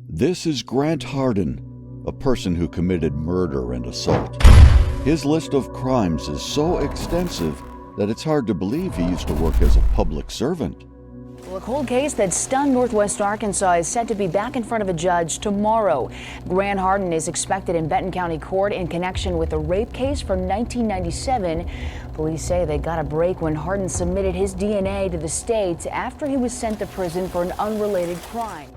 This is Grant Hardin, a person who committed murder and assault. His list of crimes is so extensive that it's hard to believe he used to work as a public servant. Well, a cold case that stunned Northwest Arkansas is set to be back in front of a judge tomorrow. Grant Hardin is expected in Benton County Court in connection with a rape case from 1997. Police say they got a break when Hardin submitted his DNA to the state after he was sent to prison for an unrelated crime.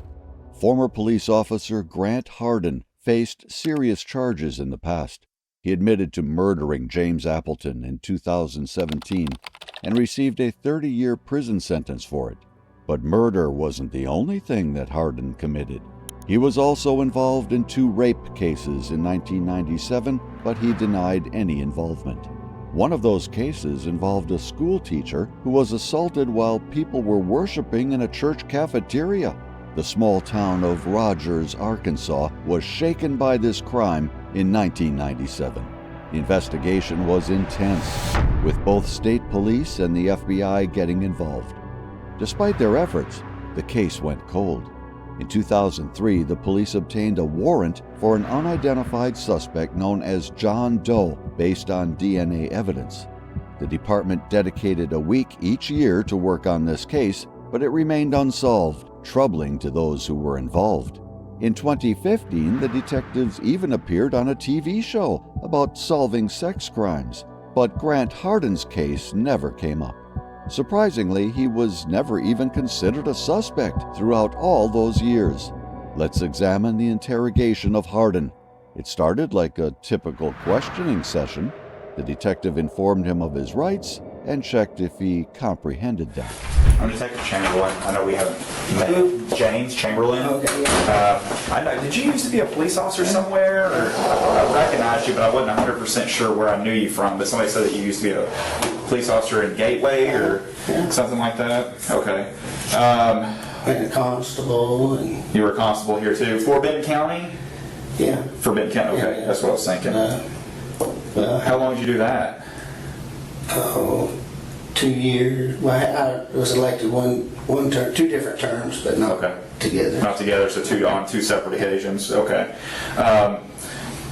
Former police officer Grant Hardin faced serious charges in the past. He admitted to murdering James Appleton in 2017 and received a 30-year prison sentence for it. But murder wasn't the only thing that Hardin committed. He was also involved in 2 rape cases in 1997, but he denied any involvement. One of those cases involved a school teacher who was assaulted while people were worshiping in a church cafeteria. The small town of Rogers, Arkansas, was shaken by this crime in 1997. The investigation was intense, with both state police and the FBI getting involved. Despite their efforts, the case went cold. In 2003, the police obtained a warrant for an unidentified suspect known as John Doe based on DNA evidence. The department dedicated a week each year to work on this case, but it remained unsolved, troubling to those who were involved. In 2015, the detectives even appeared on a TV show about solving sex crimes, but Grant Hardin's case never came up. Surprisingly, he was never even considered a suspect throughout all those years. Let's examine the interrogation of Hardin. It started like a typical questioning session. The detective informed him of his rights and checked if he comprehended them. I'm Detective Chamberlain. I know we haven't met. James Chamberlain. Okay. I know. Did you used to be a police officer somewhere? Or I recognized you, but I wasn't 100% sure where I knew you from. But somebody said that you used to be a police officer in Gateway or something like that. Okay. And a constable. And You were a constable here too. For Benton County? yeah. For Benton County. Okay, Yeah. that's what I was thinking. How long did you do that? 2 years. Well, I was elected one term, 2 different terms, but not Okay. together. Not together, so on 2 separate occasions. Okay.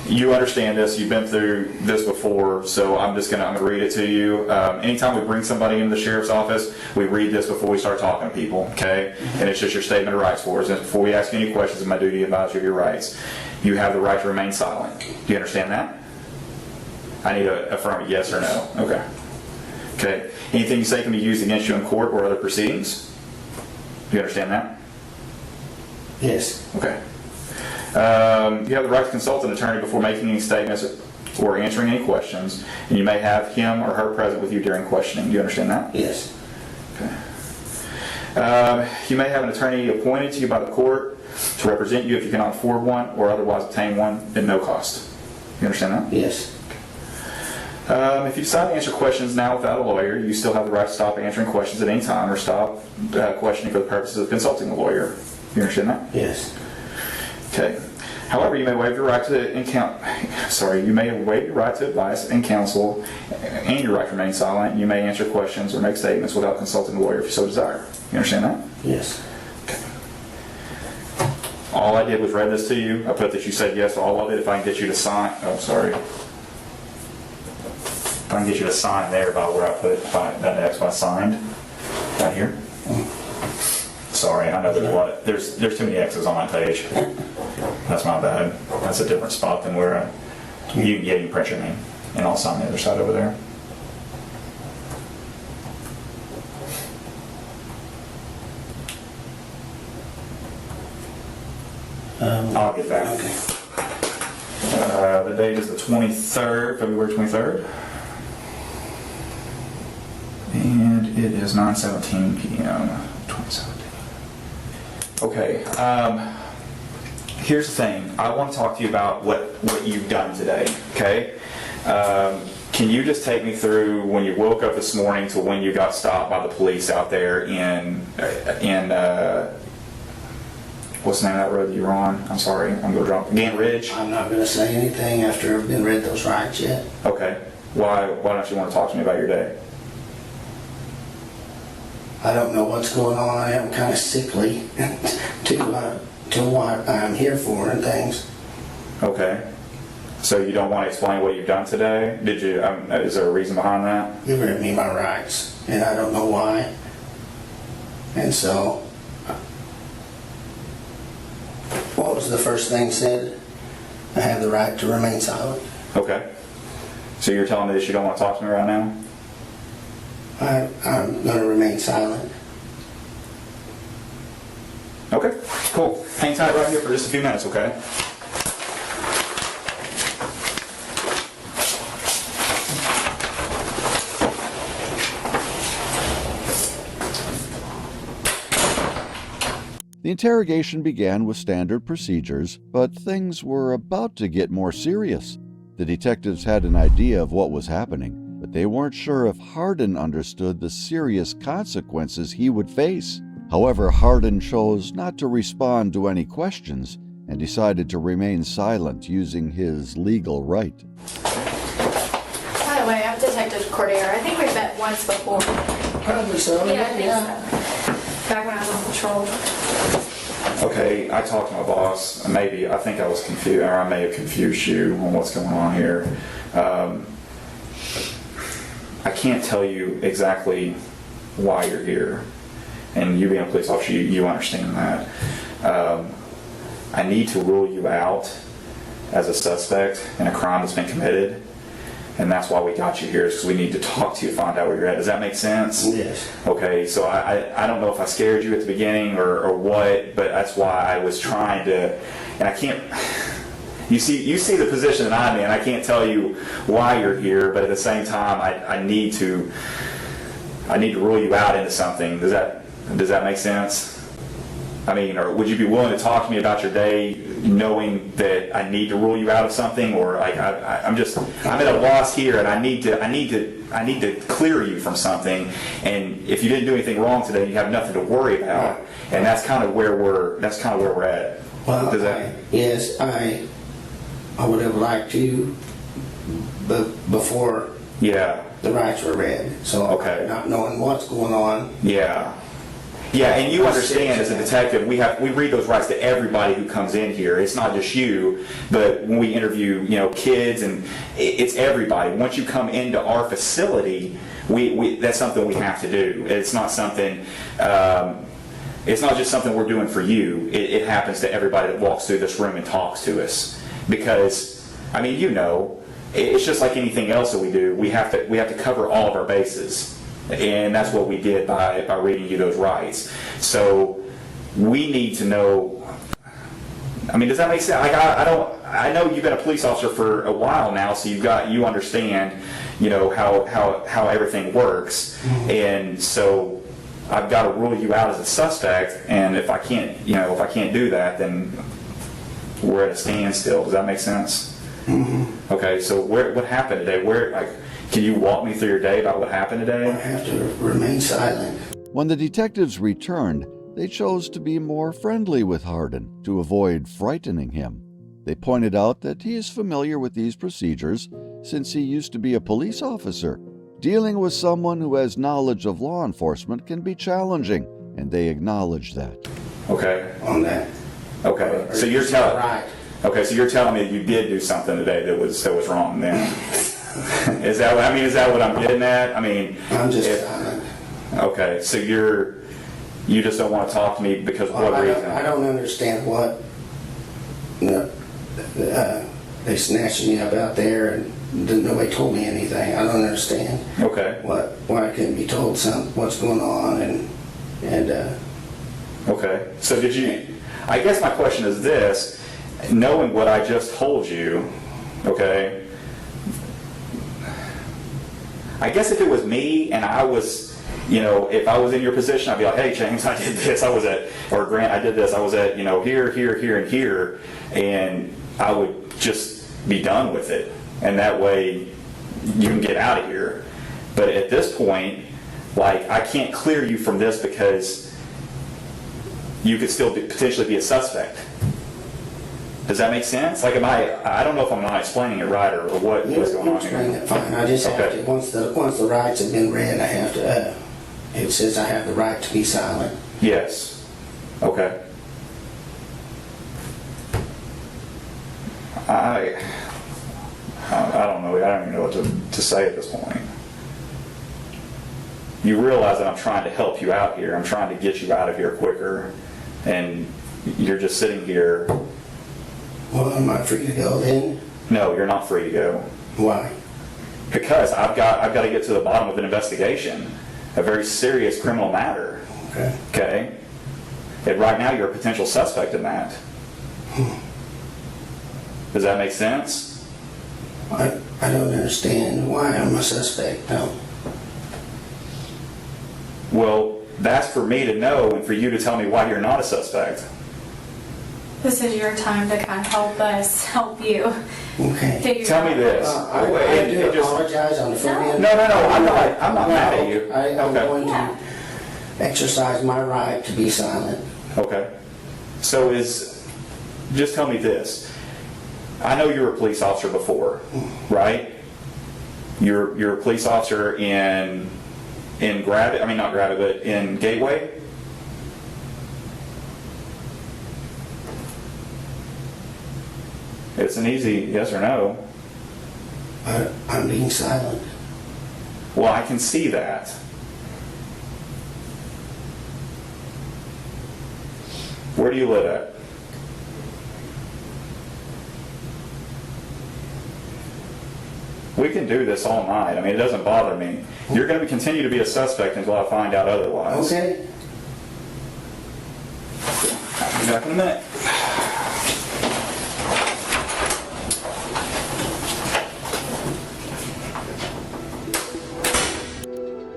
You understand this. You've been through this before, so I'm gonna read it to you. Anytime we bring somebody into the sheriff's office, we read this before we start talking to people. Okay, and it's just your statement of rights for us. And before we ask you any questions, it's my duty to advise you of your rights. You have the right to remain silent. Do you understand that? I need to affirm it, yes or no. Okay. Okay. Anything you say can be used against you in court or other proceedings. Do you understand that? Yes. Okay. You have the right to consult an attorney before making any statements or answering any questions, and you may have him or her present with you during questioning. Do you understand that? Yes. Okay. You may have an attorney appointed to you by the court to represent you if you cannot afford one or otherwise obtain one at no cost. You understand that? Yes. If you decide to answer questions now without a lawyer, you still have the right to stop answering questions at any time or stop questioning for the purposes of consulting a lawyer. You understand that? Yes. Okay. However, you may waive your right to you may waive your right to advice and counsel, and your right to remain silent. You may answer questions or make statements without consulting a lawyer if you so desire. You understand that? Yes. Okay. All I did was read this to you. I put that you said yes to all of it. If I can get you to sign, If I can get you to sign there by where I put that X when I signed, right here. Sorry, I know there's too many X's on my page. That's my bad. That's a different spot than where you can print your name, and I'll sign the other side over there. I'll get back. Okay. The date is the 23rd, February 23rd. And it is 9:17 p.m. 2017. Okay. Here's the thing. I want to talk to you about what you've done today. Okay. Can you just take me through when you woke up this morning to when you got stopped by the police out there in what's the name of that road that you were on? I'm sorry. I'm going to drop. Gann Ridge? I'm not going to say anything after I've been read those rights yet. Okay. Why don't you want to talk to me about your day? I don't know what's going on. I am kind of sickly to to what I'm here for and things. Okay. So you don't want to explain what you've done today? Did you? Is there a reason behind that? You read me my rights, and I don't know why. And so, what was the first thing said? I have the right to remain silent. Okay. So you're telling me that you don't want to talk to me right now? I'm going to remain silent. Okay, cool. Hang tight right here for just a few minutes, okay? The interrogation began with standard procedures, but things were about to get more serious. The detectives had an idea of what was happening, but they weren't sure if Hardin understood the serious consequences he would face. However, Hardin chose not to respond to any questions and decided to remain silent using his legal right. By the way, I'm Detective Cordier. I think we've met once before. Probably so. Yeah, I think so. Back when I was on patrol. Okay, I talked to my boss. I think I was confused, or I may have confused you on what's going on here. I can't tell you exactly why you're here. And you being a police officer, you understand that. I need to rule you out as a suspect in a crime that's been committed. And that's why we got you here, is because we need to talk to you, find out where you're at. Does that make sense? Yes. Okay, so I don't know if I scared you at the beginning or what, but that's why I was trying to, and I can't, you see the position that I'm in. I can't tell you why you're here, but at the same time, I need to rule you out into something. Does that make sense? I mean, or would you be willing to talk to me about your day, knowing that I need to rule you out of something, or like I'm at a loss here, and I need to clear you from something. And if you didn't do anything wrong today, you have nothing to worry about. And that's kind of where we're at. Well, Does that? yes, I would have liked to, but before Yeah. the rights were read. So Okay. not knowing what's going on. Yeah. Yeah, and you understand as a detective, we read those rights to everybody who comes in here. It's not just you, but when we interview, kids, and it's everybody. Once you come into our facility, that's something we have to do. It's not something. It's not just something we're doing for you. It happens to everybody that walks through this room and talks to us. Because, I mean, it's just like anything else that we do. We have to cover all of our bases. And that's what we did by reading you those rights. So we need to know. I mean, does that make sense? Like, I know you've been a police officer for a while now, so you understand, how everything works. And so I've got to rule you out as a suspect. And if I can't do that, then we're at a standstill. Does that make sense? Mm-hmm. Okay. So what happened today? Can you walk me through your day about what happened I today? have to remain silent. When the detectives returned, they chose to be more friendly with Hardin to avoid frightening him. They pointed out that he is familiar with these procedures since he used to be a police officer. Dealing with someone who has knowledge of law enforcement can be challenging, and they acknowledge that. Okay. On that. Okay. So you're telling. Right. Okay. So you're telling me you did do something today that was wrong then. Is that what I'm getting at? I mean, I'm just silent. Okay, so you just don't want to talk to me because of Well, what I reason? don't understand what they snatched me up out there and nobody told me anything. I don't understand Okay. why I couldn't be told what's going on and Okay. So did you? I guess my question is this: knowing what I just told you, okay. I guess if it was me and I was, if I was in your position, I'd be like, hey, James, I did this. Or Grant, I did this. I was at, here, and here. And I would just be done with it. And that way you can get out of here. But at this point, I can't clear you from this because you could still potentially be a suspect. Does that make sense? I don't know if I'm not explaining it right or what's going on explain here. it fine. I just have to, once the rights have been read, I have to, it says I have the right to be silent. Yes. Okay. I don't know. I don't even know what to say at this point. You realize that I'm trying to help you out here. I'm trying to get you out of here quicker, and you're just sitting here. Well, am I free to go then? No, you're not free to go. Why? Because I've got to get to the bottom of an investigation, a very serious criminal matter. Okay. Okay? And right now you're a potential suspect in that. Does that make sense? I don't understand why I'm a suspect, no. Well, that's for me to know and for you to tell me why you're not a suspect. This is your time to kind of help us help you Okay. figure Tell me out. this. I It do just- apologize on the front end. No, I'm not mad at you. I'm Okay. going to exercise my right to be silent. Okay. So just tell me this. I know you were a police officer before, right? You're a police officer in Gravit, not Gravit, but in Gateway? It's an easy yes or no. I'm being silent. Well, I can see that. Where do you live at? We can do this all night. It doesn't bother me. You're going to continue to be a suspect until I find out otherwise. Okay? I'll be back in a minute.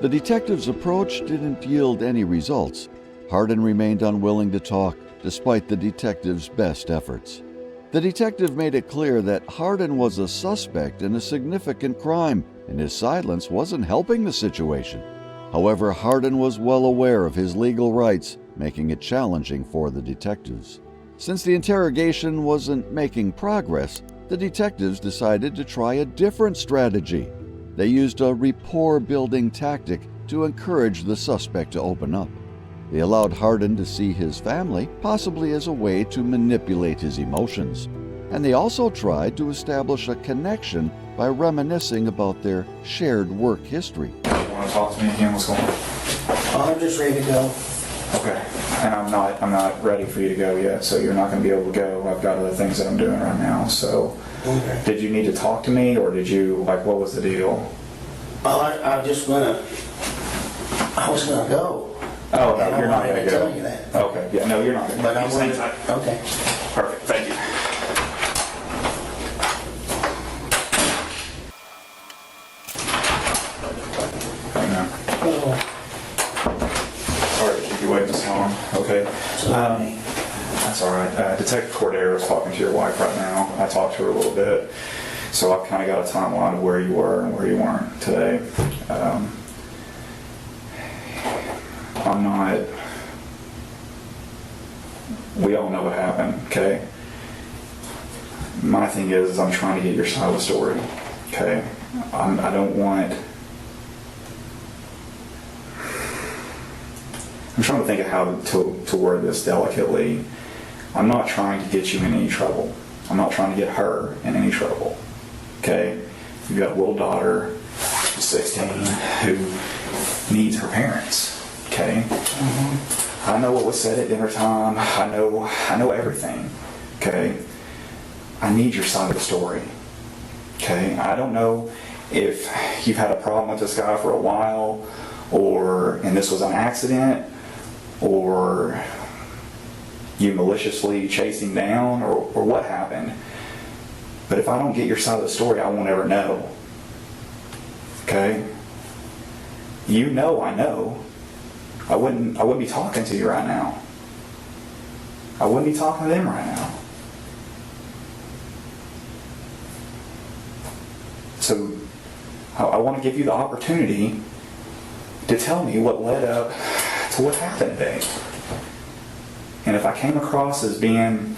The detective's approach didn't yield any results. Hardin remained unwilling to talk, despite the detective's best efforts. The detective made it clear that Hardin was a suspect in a significant crime, and his silence wasn't helping the situation. However, Hardin was well aware of his legal rights, making it challenging for the detectives. Since the interrogation wasn't making progress, the detectives decided to try a different strategy. They used a rapport-building tactic to encourage the suspect to open up. They allowed Hardin to see his family, possibly as a way to manipulate his emotions. And they also tried to establish a connection by reminiscing about their shared work history. You want to talk to me again? What's going on? I'm just ready to go. Okay. And I'm not ready for you to go yet, so you're not going to be able to go. I've got other things that I'm doing right now. So, Okay. did you need to talk to me, or did you, what was the deal? I was gonna go. Oh, And no, I you're not wanted going to to tell go. you that. Okay, yeah, no, you're not going to But go. I You stay wanted, tight. okay. Perfect, thank you. Hang on. Sorry to keep you waiting this long. Okay. Sorry. That's all right. Detective Cordero is talking to your wife right now. I talked to her a little bit, so I've kind of got a timeline of where you were and where you weren't today. I'm not. We all know what happened, okay? My thing is I'm trying to get your side of the story, okay? I don't want. I'm trying to think of how to word this delicately. I'm not trying to get you in any trouble. I'm not trying to get her in any trouble. Okay? You've got a little daughter, she's 16, who needs her parents. Okay? Mm-hmm. I know what was said at dinner time. I know everything. Okay? I need your side of the story. Okay? I don't know if you've had a problem with this guy for a while, and this was an accident, or you maliciously chased him down, or what happened. But if I don't get your side of the story, I won't ever know. Okay? You know I know. I wouldn't be talking to you right now. I wouldn't be talking to them right now. So I want to give you the opportunity to tell me what led up to what happened today. And if I came across as being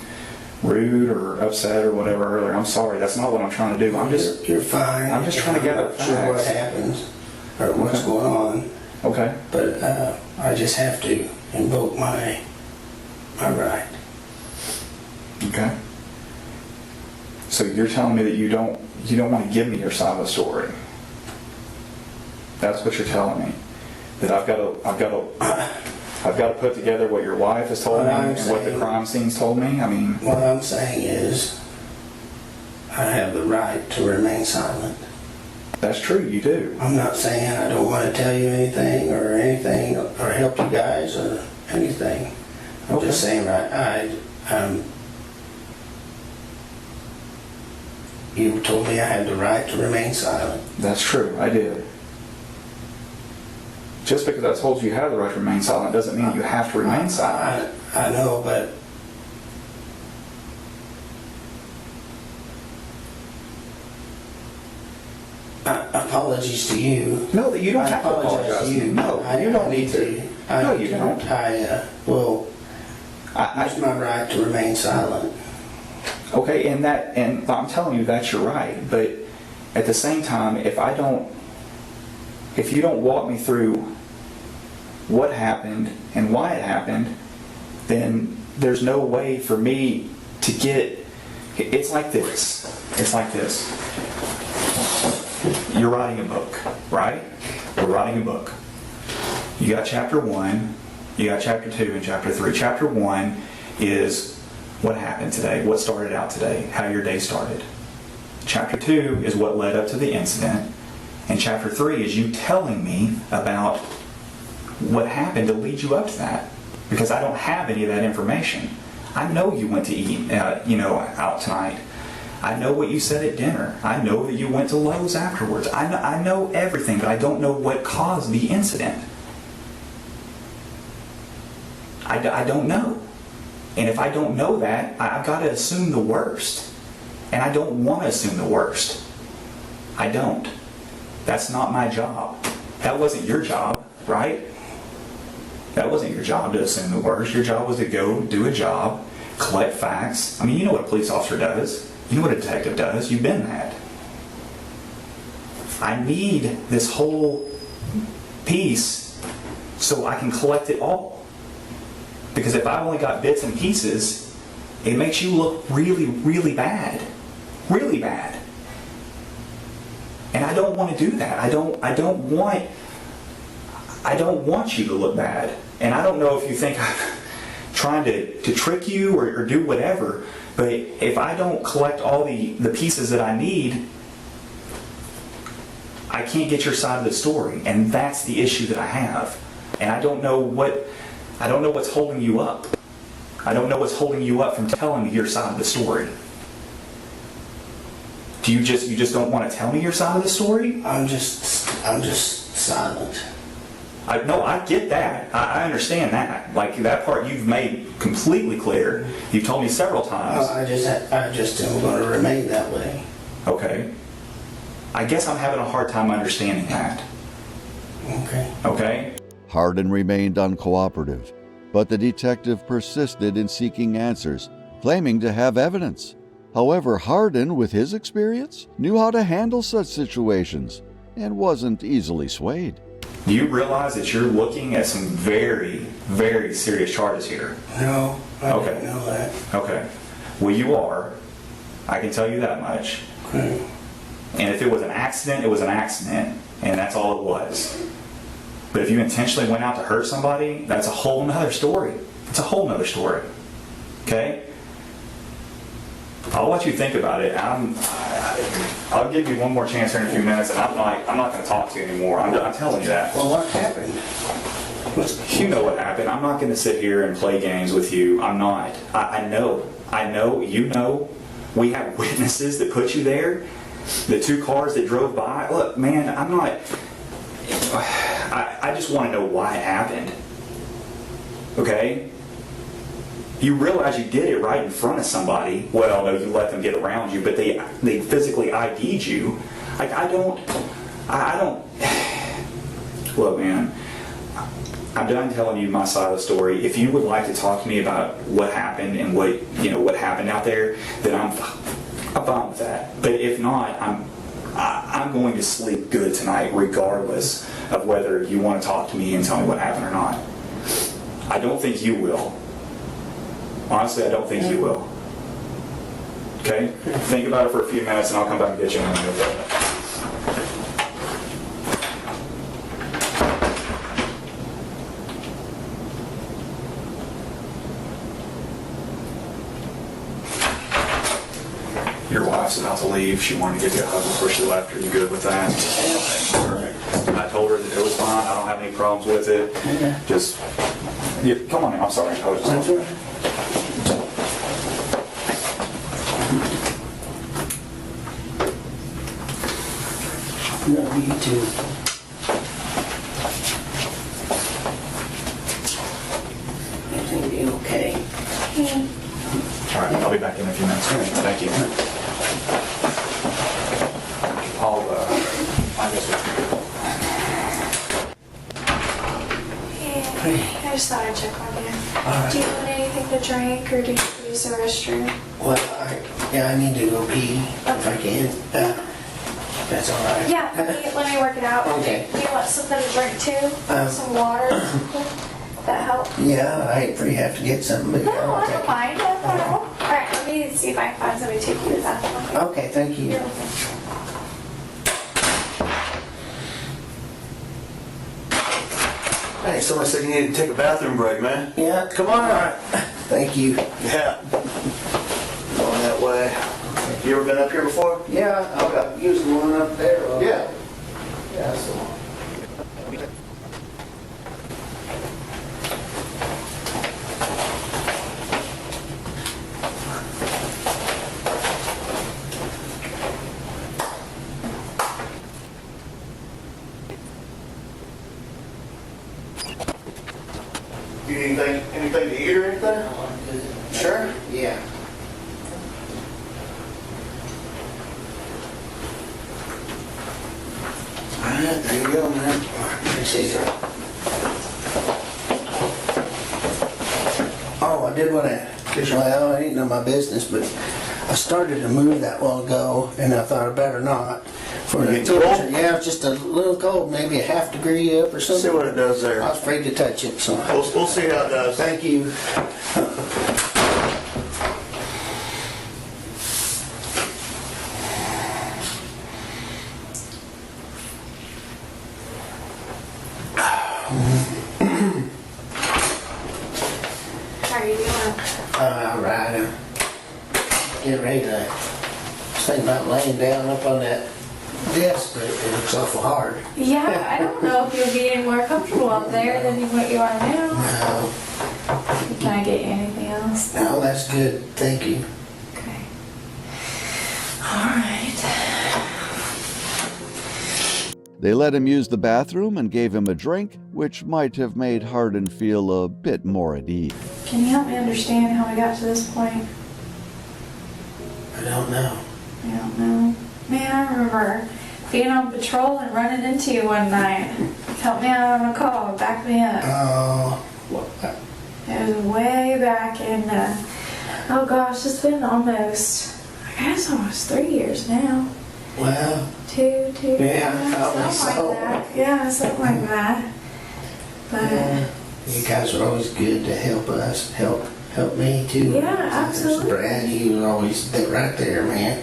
rude or upset or whatever earlier, I'm sorry. That's not what I'm trying to do. You're fine. I'm just trying to gather I'm not sure what facts. happens or what's going on, Okay. but I just have to invoke my right. Okay. So you're telling me that you don't want to give me your side of the story. That's what you're telling me. That I've got to put together what your wife has told me and what the crime scene's told me. I mean, What I'm saying is, I have the right to remain silent. that's true. You do. I'm not saying I don't want to tell you anything or help you guys or anything. I'm just saying you told me I had the right to remain silent. That's true. I did. Just because I told you you have the right to remain silent doesn't mean you have to remain silent. I know, but apologies to you. No, you don't I have to apologize to you. No, you don't need to. No, you don't. I will use my right to remain silent. Okay, and I'm telling you that's your right. But at the same time, if you don't walk me through what happened and why it happened, then there's no way for me to get. It's like this. It's like this. You're writing a book, right? We're writing a book. You got chapter 1, you got chapter 2, and chapter 3. Chapter 1 is what happened today, what started out today, how your day started. Chapter 2 is what led up to the incident. And chapter 3 is you telling me about what happened to lead you up to that. Because I don't have any of that information. I know you went to eat, out tonight. I know what you said at dinner. I know that you went to Lowe's afterwards. I know everything, but I don't know what caused the incident. I don't know. And if I don't know that, I've got to assume the worst. And I don't want to assume the worst. I don't. That's not my job. That wasn't your job, right? That wasn't your job to assume the worst. Your job was to go do a job, collect facts. I mean, you know what a police officer does. You know what a detective does. You've been that. I need this whole piece so I can collect it all. Because if I've only got bits and pieces, it makes you look really, really bad. Really bad. And I don't want to do that. I don't want you to look bad. And I don't know if you think I'm trying to trick you or do whatever, but if I don't collect all the pieces that I need, I can't get your side of the story. And that's the issue that I have. And I don't know what's holding you up. I don't know what's holding you up from telling me your side of the story. Do you just don't want to tell me your side of the story? I'm just silent. I get that. I understand that. Like that part you've made completely clear. You've told me several times. I just am going to remain that way. Okay. I guess I'm having a hard time understanding that. Okay. Okay? Hardin remained uncooperative, but the detective persisted in seeking answers, claiming to have evidence. However, Hardin, with his experience, knew how to handle such situations and wasn't easily swayed. Do you realize that you're looking at some very, very serious charges here? No, I Okay. didn't know that. Okay. Well, you are. I can tell you that much. Okay. And if it was an accident, it was an accident, and that's all it was. But if you intentionally went out to hurt somebody, that's a whole nother story. It's a whole nother story. Okay? I'll let you think about it. I'll give you one more chance here in a few minutes, and I'm not going to talk to you anymore. I'm telling you that. Well, what happened? You know what happened. I'm not going to sit here and play games with you. I'm not. I know. You know. We have witnesses that put you there. The 2 cars that drove by. Look, man, I'm not. I just want to know why it happened. Okay? You realize you did it right in front of somebody. Well, no, you let them get around you, but they physically ID'd you. Like, I don't. Look, man, I'm done telling you my side of the story. If you would like to talk to me about what happened and what happened out there, then I'm fine with that. But if not, I'm going to sleep good tonight, regardless of whether you want to talk to me and tell me what happened or not. I don't think you will. Honestly, I don't think you will. Okay? Think about it for a few minutes and I'll come back and get you when I'm done. Your wife's about to leave. She wanted to give you a hug before she left. Are you good with that? I told her that it was fine. I don't have any problems with it. Yeah. Just, yeah, come on in. I'm sorry. I was just That's all right. No, you too. Everything will be okay. All right, I'll be back in a few minutes. Thank you. I guess Hey, I just thought I'd check on you. right. Do you want anything to drink or do you need to use the restroom? Well, I need to go pee if I can. That's all right. Yeah, let me work it out. Okay. Do you want something to drink too? Some water or something? That help? Yeah, I hate for you to have to get something. But No, I'll I take don't mind. No problem. All right, let me see if I can find somebody to take you to the bathroom. it. Okay, thank you. You're welcome. Hey, someone said you needed to take a bathroom break, man. Yeah, come on. Thank you. Yeah. Going that way. You ever been up here before? Yeah, I've used the one up there. Yeah. Yeah, so. You need anything to eat or anything? Sure. Yeah. All right, there you go, man. Appreciate it. Oh, I did want to, well, it ain't none of my business, but I started to move that while ago, and I thought I better not. For the Getting cold? temperature, yeah, it's just a little cold, maybe a half degree up or See something. what it does there. I was afraid to touch it, so. We'll see how it does. Thank you. How are you doing? All right. Get ready to. I was thinking about laying down up on that desk, but it looks awful hard. Yeah, I don't know if you'll be any more comfortable up there than what you are now. No, Can I get you anything else? no, that's good. Thank you. Okay. All right. They let him use the bathroom and gave him a drink, which might have made Hardin feel a bit more at ease. Can you help me understand how we got to this point? I don't know. I don't know. Man, I remember being on patrol and running into you one night. Help me out on a call, back me up. Oh, It was way back in, oh gosh, it's been almost, I guess almost 3 years now. well, Two, Yeah, probably something so. like that. Yeah, something like that. But, you guys were always good to help us, help me too. Yeah, absolutely. Brad, he was always right there, man.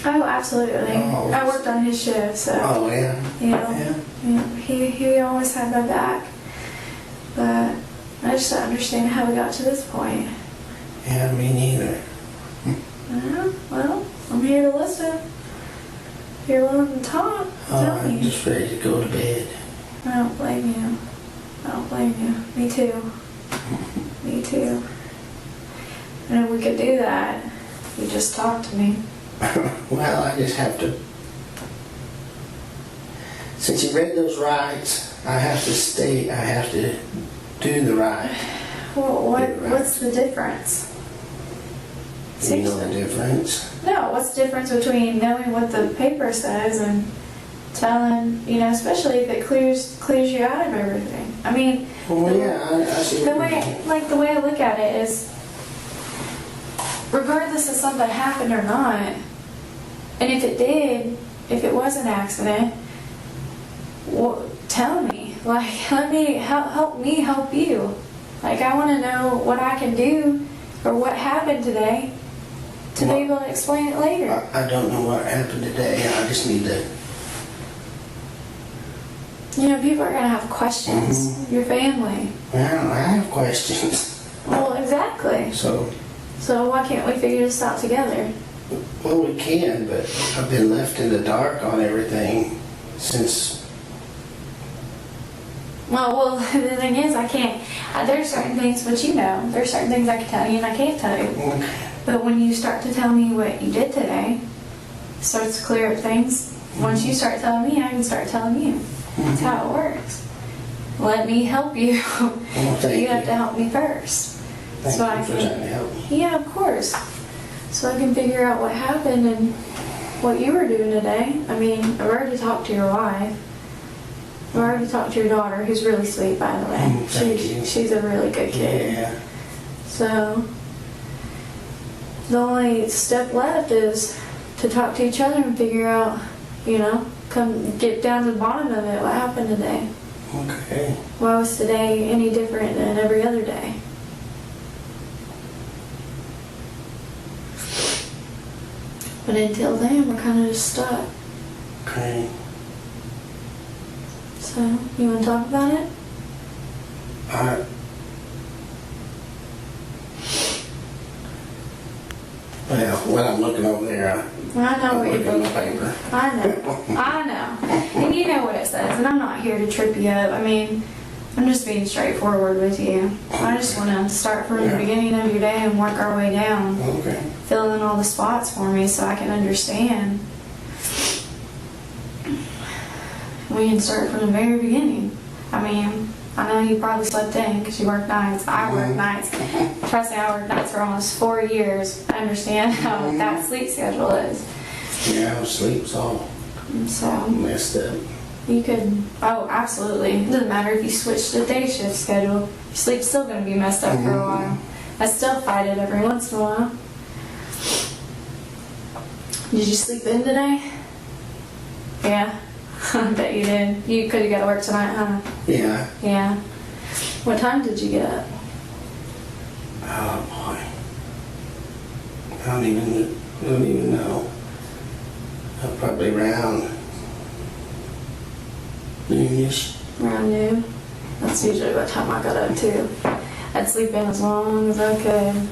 oh, absolutely. Oh. I worked on his shift, so, Oh, yeah. you know, Yeah. he always had my back. But I just don't understand how we got to this point. Yeah, me neither. Well, I'm here to listen. If you're willing to talk, Oh, tell I'm me. just ready to go to bed. I don't blame you. I don't blame you. Me too. Me too. And if we could do that, you just talk to me. Well, I just have to. Since you read those rights, I have to stay. I have to do the right. Well, what's the difference? You know the difference. No, what's the difference between knowing what the paper says and telling, especially if it clears you out of everything? I mean, Well, yeah, I see. the what you way, mean. the way I look at it is, regardless if something happened or not, and if it did, if it was an accident, well, tell me. Like, let me help me help you. Like, I want to know what I can do or what happened today to be able to explain it later. I don't know what happened today. I just need to. You know, people are going to have questions. Your family. Well, I have questions. Well, exactly. So why can't we figure this out together? well, we can, but I've been left in the dark on everything since. Well, the thing is, I can't. There's certain things, but you know, there's certain things I can tell you and I can't tell you. Okay. But when you start to tell me what you did today, it starts to clear up things. Once you start telling me, I can start telling you. That's how it works. Let me help you. Well, thank You have to help me first. Thank So you I for can. trying to help me. Yeah, of course. So I can figure out what happened and what you were doing today. I mean, I've already talked to your wife. I've already talked to your daughter, who's really sweet, by the way. Thank you. She's a really good kid. Yeah. So the only step left is to talk to each other and figure out, you know, come get down to the bottom of it. What happened today? Okay. Why was today any different than every other day? But until then, we're kind of just stuck. Okay. So, you want to talk about it? Well, when I'm looking over there, I know I'm what you're looking at the thinking. paper. I know. And you know what it says, and I'm not here to trip you up. I mean, I'm just being straightforward with you. I just want to start from the beginning of your day and work our way down. Okay. Fill in all the spots for me so I can understand. We can start from the very beginning. I mean, I know you probably slept in because you work nights. I work nights. Trust me, I worked nights for almost 4 years. I understand how that sleep schedule is. Yeah, sleep's all And so messed up. you could, oh, absolutely. It doesn't matter if you switch to day shift schedule. Your sleep's still going to be messed up for a while. I still fight it every once in a while. Did you sleep in today? Yeah. I bet you did. You could have got to work tonight, huh? Yeah. Yeah. What time did you get up? Oh boy. I don't even know. Probably around noonish. Around noon. That's usually what time I got up too. I'd sleep in as long as I could.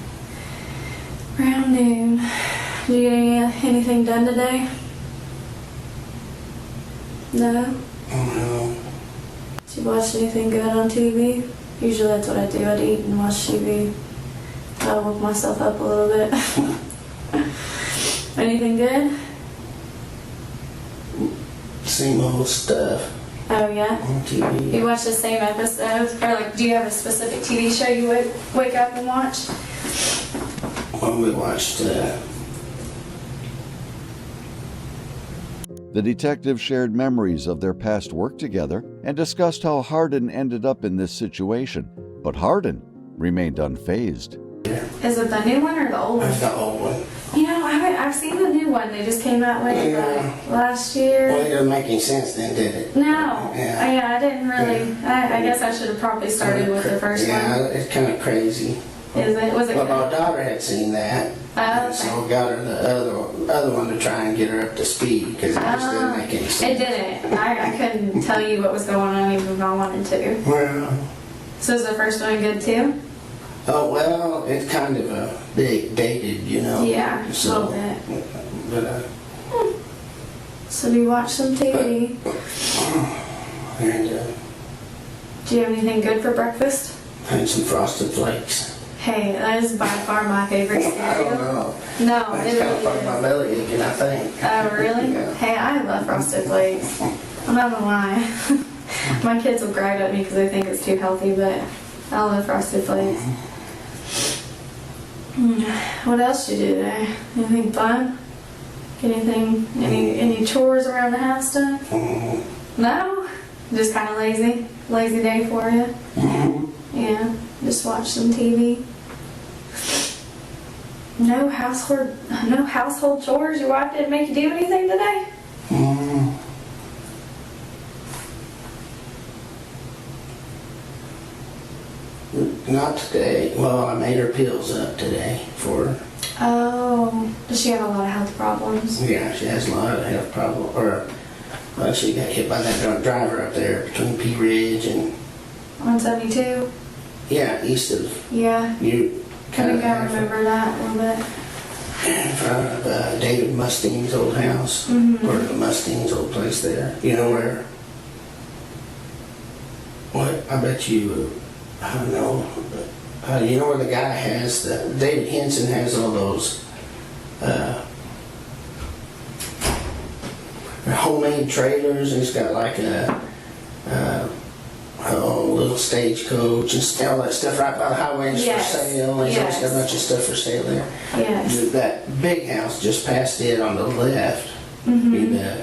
Around noon. Did you get anything done today? No? Oh no. Did you watch anything good on TV? Usually that's what I do. I'd eat and watch TV. I'll woke myself up a little bit. Anything good? Same old stuff Oh yeah? on TV. You watch the same episodes? Or like, do you have a specific TV show you would wake up and watch? When we watched The detective shared memories of their past work together and discussed how Hardin ended up in this situation. But Hardin remained unfazed. Is it the new one or the old that's one? the old one. You know, I've seen the new one. They just came out with last Well, year. it doesn't make any sense then, did it? No. Yeah. I didn't really. I guess I should have probably started with the first Yeah, one. it's kind of crazy. Is it? Was it Well, good? my daughter had seen that, Oh, and so we got her the other one to try and get her up to speed because it just didn't make any It sense. didn't. I couldn't tell you what was going on even if I wanted to. Well, So is the first one good too? oh well, it's kind of a bit dated, you know. Yeah, a So, little bit. but So do you watch some TV? and Do you have anything good for breakfast? had some Frosted Flakes. Hey, that is by far my favorite I don't cereal. know. No, That's it kind of part of my really is. belly aching, I think. Oh, really? Yeah. Hey, I love Frosted Flakes. I'm not gonna lie. My kids will gripe at me because they think it's too healthy, but I love Frosted Flakes. What else did you do today? Anything fun? Any chores around the house done? Mhm. No? Just kind of lazy? Lazy day for you? Mhm. Yeah, just watch some TV. No household chores? Your wife didn't make you do anything today? Mhm. Not today. Well, I made her pills up today for her. Oh, Oh, does she have a lot of health problems? Yeah, she has a lot of health problems. Well, she got hit by that drunk driver up there between Pea Ridge and 172? yeah, east of Yeah. you. I think I remember that a little bit. In front of David Mustang's old house, or the Mustang's old place there. You know where? What? I bet you. I don't know. But, you know where the guy has David Henson has all those homemade trailers, and he's got like a little stagecoach and all that stuff right by the highway and it's Yes. for sale. He's always got a Yes. bunch of stuff for sale there. Yes. That big house just past it on the left, in the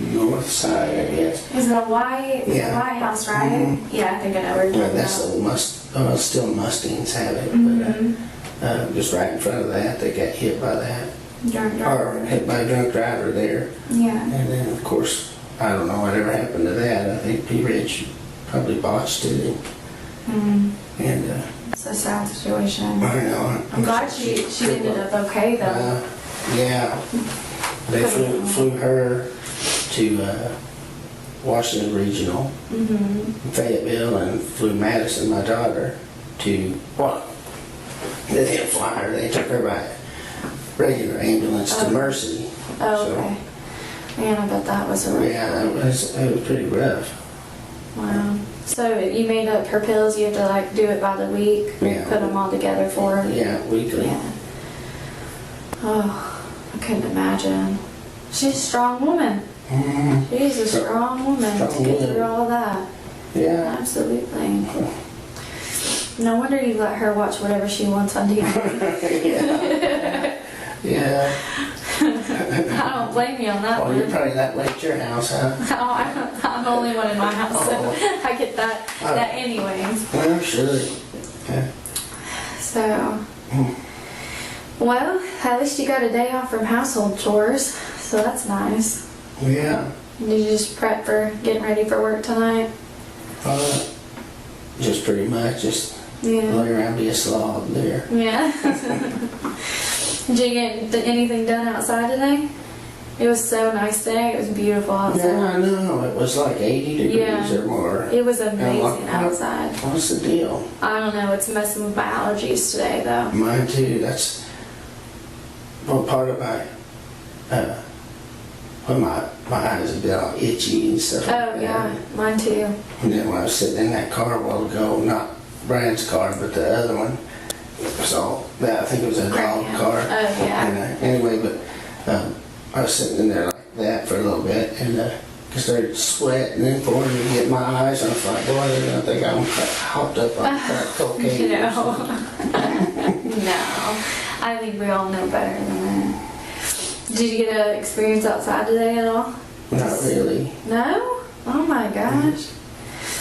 north side, I guess. Is it a white, Yeah. a white house, right? Yeah, I think I know where you're Well, talking that's about. the still Mustangs have it, but just right in front of that, they got hit by that, Drunk or driver. hit by a drunk driver there. Yeah. And then, of course, I don't know whatever happened to that. I think Pea Ridge probably botched it. And It's a sad situation. I don't know. I'm glad she ended up okay though. Yeah, they flew her to Washington Regional, Fayetteville, and flew Madison, my daughter, to, well, they didn't fly her, they took her by regular ambulance to Mercy. Oh, So, okay. Man, I bet that was a rough yeah, it was pretty rough. Wow. So you made up her pills, you had to like do it by the week, Yeah. put them all together for her. Yeah, weekly. Yeah. Oh, I couldn't imagine. She's a strong woman. She's a strong woman to Strong get woman. through all that. Yeah. Absolutely. No wonder you let her watch whatever she wants on TV. Yeah. I don't blame you on that Well, you're one. probably that late at your house, huh? Oh, I'm the only one in my house, so I get that anyways. Well, sure. Yeah. So, well, at least you got a day off from household chores, so that's nice. Yeah. Did you just prep for getting ready for work tonight? Just pretty much, just Yeah. lay around, be a slob there. Yeah. Did you get anything done outside today? It was so nice today. It was beautiful outside. Yeah, I know. It was like 80 degrees Yeah. or more. It was And I'm amazing like, outside. What's the deal? I don't know. It's messing with my allergies today, though. Mine too. That's well, part of my when my eyes have been all itchy and stuff like Oh that. yeah, mine too. And then when I was sitting in that car a while ago, not Brian's car, but the other one, so I think it was a dog Yeah. car. Oh, yeah. And, anyway, but I was sitting in there like that for a little bit, and I started sweating and pouring to get my eyes. And I was like, boy, they're gonna think I'm hopped up on crack cocaine. No. No. I think we all know better than that. Did you get an experience outside today at all? Not really. No? Oh my gosh.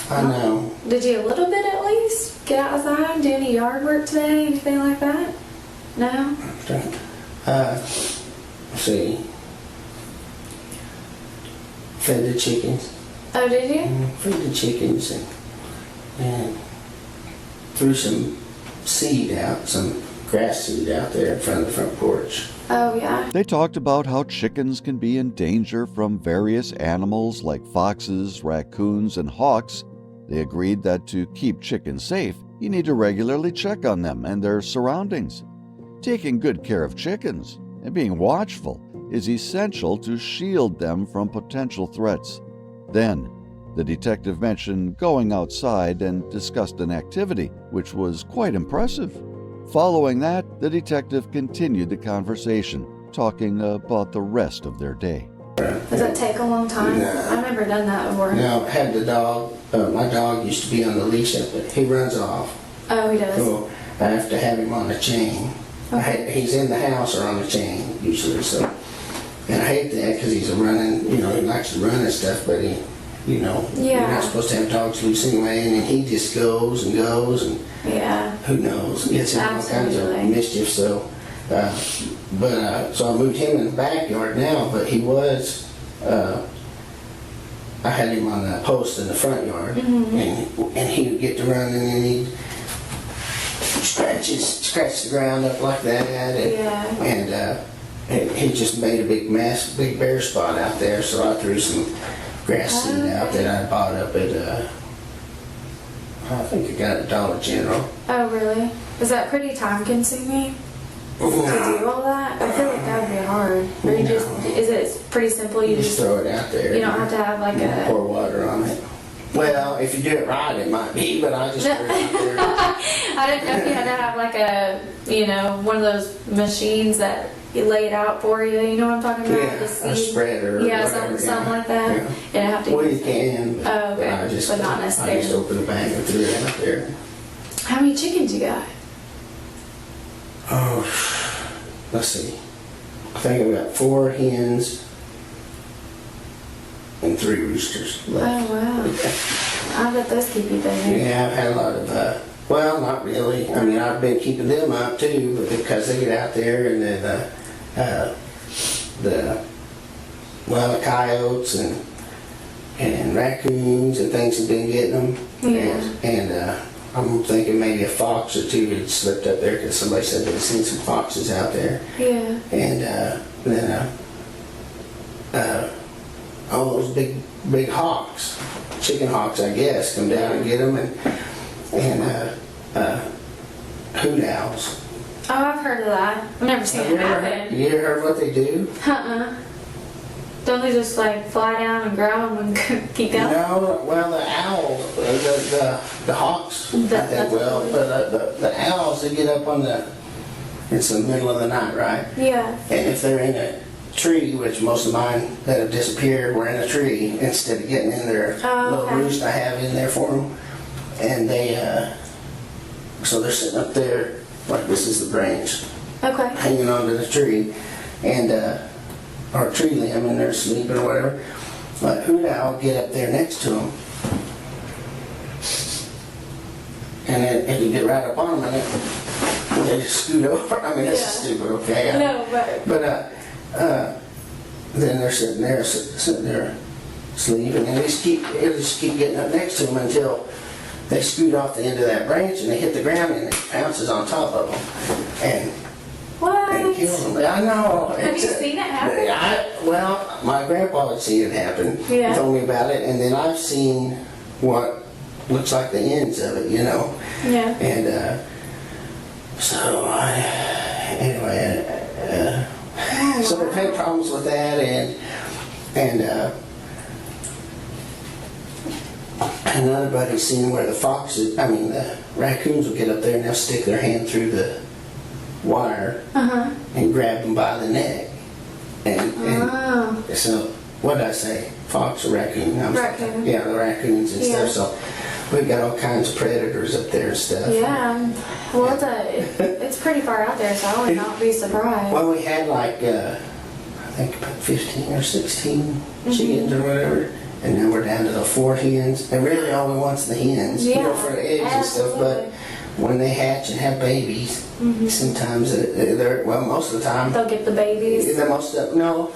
I know. Did you a little bit at least? Get outside, do any yard work today, anything like that? No? Let's see. Fed the chickens. Oh, did you? Fed the chickens and threw some seed out, some grass seed out there in front of the front porch. Oh, yeah. They talked about how chickens can be in danger from various animals like foxes, raccoons, and hawks. They agreed that to keep chickens safe, you need to regularly check on them and their surroundings. Taking good care of chickens and being watchful is essential to shield them from potential threats. Then, the detective mentioned going outside and discussed an activity, which was quite impressive. Following that, the detective continued the conversation, talking about the rest of their day. Does that take a long time? No. I've never done that before. Now, I had the dog, my dog used to be on the leash, but he runs off. Oh, he does? So I have to have him on a chain. He's in the house or on a chain, usually, so. And I hate that because he's a running, he likes to run and stuff, but you're Yeah. not supposed to have dogs loose anyway, and then he just goes and Yeah. who knows, gets in all kinds of Absolutely. mischief, so. So I moved him in the backyard now, but he was, I had him on a post in the front yard, and he would get to run, and then he'd scratch the ground up like that, and he just made a big mess, big bare spot out there. So I threw some grass seed out that I bought up at, I think I got at Dollar General. Oh, really? Is that pretty time consuming to do all that? I feel like that would be hard. Or you just, is it pretty simple? You Just throw it out there. You don't have to have like a... Pour water on it. Well, if you do it right, it might be, but I just threw it out there. I didn't know if you had to have like a, one of those machines that you lay it out for you. You know what I'm talking about? Yeah, The a seed? spreader or Yeah, whatever, something like that. Yeah. And have to Well, use you can, but, Oh, okay. I just, But not I necessarily. just opened the bag and threw it out there. How many chickens you got? Oh, let's see. I think I've got 4 hens and 3 roosters left. Oh, wow. I bet those keep you busy. Yeah, I've had a lot of, well, not really. I mean, I've been keeping them up too, but because they get out there and then the coyotes and raccoons and things have been getting them. Yeah. And I'm thinking maybe a fox or 2 had slipped up there because somebody said they'd seen some foxes out there. Yeah. And then all those big hawks, chicken hawks, I guess, come down and get them, and hoot owls. Oh, I've heard of that. I've never seen it happen. You ever heard what they do? Uh-uh. Don't they just like fly down and grab them and keep going? No, well, the owls, the hawks, I think will, but the owls, they get up on it's the middle of the night, right? Yeah. And if they're in a tree, which most of mine that have disappeared were in a tree, instead of getting in their little okay. roost I have in there for them, and they, so they're sitting up there, like this is the branch, Okay. hanging onto the tree, and, or a tree limb, and they're sleeping or whatever. But hoot owl get up there next to them, and you get right up on them, and they just scoot over. I mean, this is stupid, okay? No, but... But then they're sitting there sleeping, and they just keep getting up next to them until they scoot off the end of that branch and they hit the ground and it pounces on top of them and What? kills them. I know. Have you seen it happen? Well, my grandpa had seen it happen. Yeah. He told me about it, and then I've seen what looks like the ends of it, Yeah. And so anyway. So we've had problems with that, and another buddy's seen where the raccoons will get up there and they'll stick their hand through the wire and grab them by the neck. And Oh. so, what did I say? Fox or raccoon? Raccoon. Yeah, the raccoons and Yeah. stuff. So we've got all kinds of predators up there and stuff. Yeah. Well, it's pretty far out there, so I would not be surprised. Well, we had like, I think about 15 or 16 chickens or whatever, and now we're down to the 4 hens. And really all we want's the hens, Yeah, for the eggs and stuff, but absolutely. when they hatch and have babies, sometimes most of the time, They'll get the babies. no,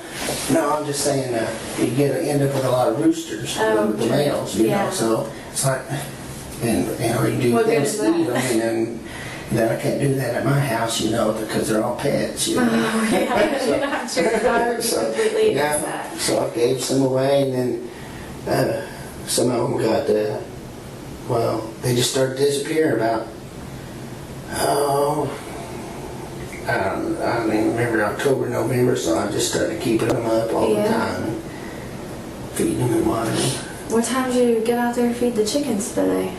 I'm just saying you end up with a lot of roosters, Oh, the true. males, Yeah. so it's like, and you do What good them is eat that? them, and then I can't do that at my house, because they're all pets, Yeah, I'm sure I would be completely against that. So I gave some away, and then some of them got, they just started disappearing about, I don't even remember, October, November, so I just started keeping them up all the Yeah. time, and feeding them and watering them. What time do you get out there and feed the chickens today?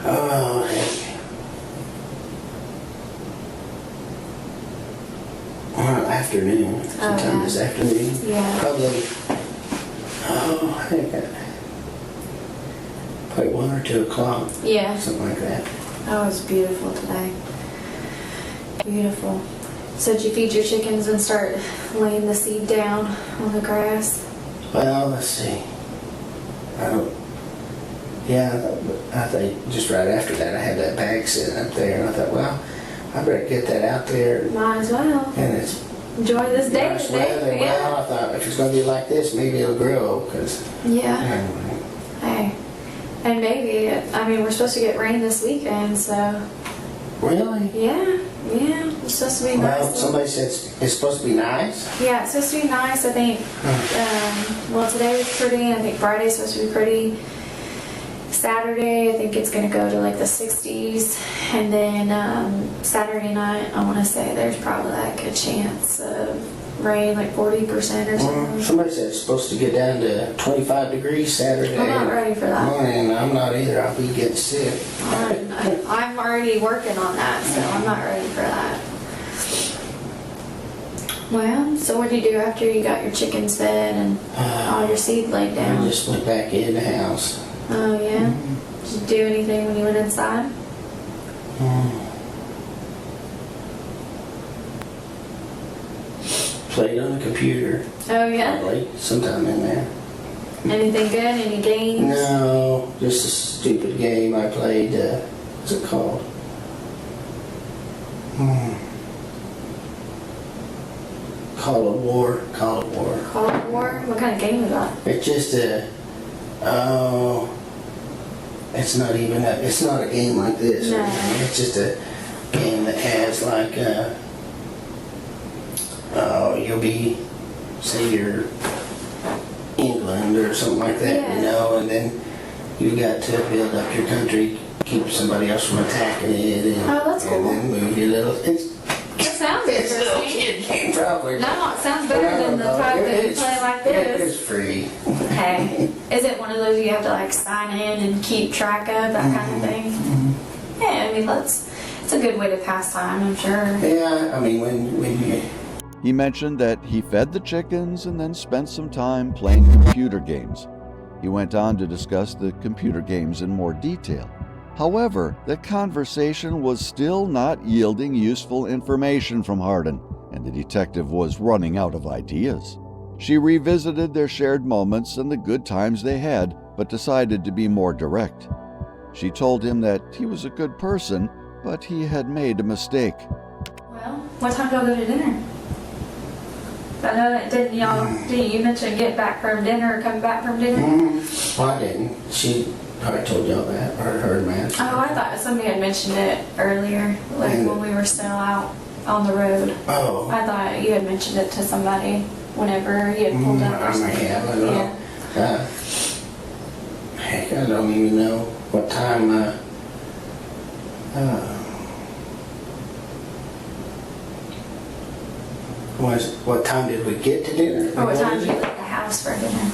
Oh, heck. Well, afternoon, sometime yeah. this afternoon. Yeah. Probably, I think probably 1 or 2 o'clock, Yeah. something like that. Oh, it was beautiful today. Beautiful. So did you feed your chickens and start laying the seed down on the grass? Well, let's see. I think just right after that I had that bag sitting up there, and I thought, well, I better get that out there. Might as well. And it's Enjoy this day nice today. weather. Yeah. Well, I thought if it's going to be like this, maybe it'll grow, because Yeah. anyway. Hey. And maybe, we're supposed to get rain this weekend, so Really? Yeah, it's supposed to be Well, nice. somebody said it's supposed to be nice. Yeah, it's supposed to be nice, I think. Well, today was pretty, I think Friday's supposed to be pretty. Saturday, I think it's gonna go to like the 60s. And then Saturday night, I wanna say there's probably like a chance of rain, like 40% or something. Somebody said it's supposed to get down to 25 degrees Saturday. I'm not ready for that. And I'm not either. I'll be getting sick. I'm already working on that, so I'm not ready for that. Well, so what did you do after you got your chickens fed and all your seed laid I down? just went back in the house. Oh yeah? Did you do anything when you went inside? Played on the computer. Oh yeah? Probably sometime in there. Anything good? Any games? No, just a stupid game I played. What's it called? Call of War. Call of War. Call of War? What kind of game is that? It's just it's not even it's not a game like this. No. It's just a game that has like, you'll be, say you're England or something like that, Yeah. you know, and then you got to build up your country, keep somebody else from attacking it, and, Oh, that's cool. and then move your little, That sounds it's a little interesting. kid game probably. No, it sounds better than the type that you play like It's this. free. Okay. Is it one of those you have to like sign in and keep track of, that kind of thing? Yeah, I mean, it's a good way to pass time, I'm sure. Yeah, I mean, when you... He mentioned that he fed the chickens and then spent some time playing computer games. He went on to discuss the computer games in more detail. However, the conversation was still not yielding useful information from Hardin, and the detective was running out of ideas. She revisited their shared moments and the good times they had, but decided to be more direct. She told him that he was a good person, but he had made a mistake. Well, what time do y'all go to dinner? I know that didn't you mention get back from dinner or come back from dinner? Well, I didn't. She probably told y'all that, or heard man. Oh, I thought somebody had mentioned it earlier, like when we were still out on the road. Oh. I thought you had mentioned it to somebody whenever you had pulled up or I may something. have, I don't know. Yeah. Heck, I don't even know what time, what time did we get to dinner? Or what time did you leave the house for dinner?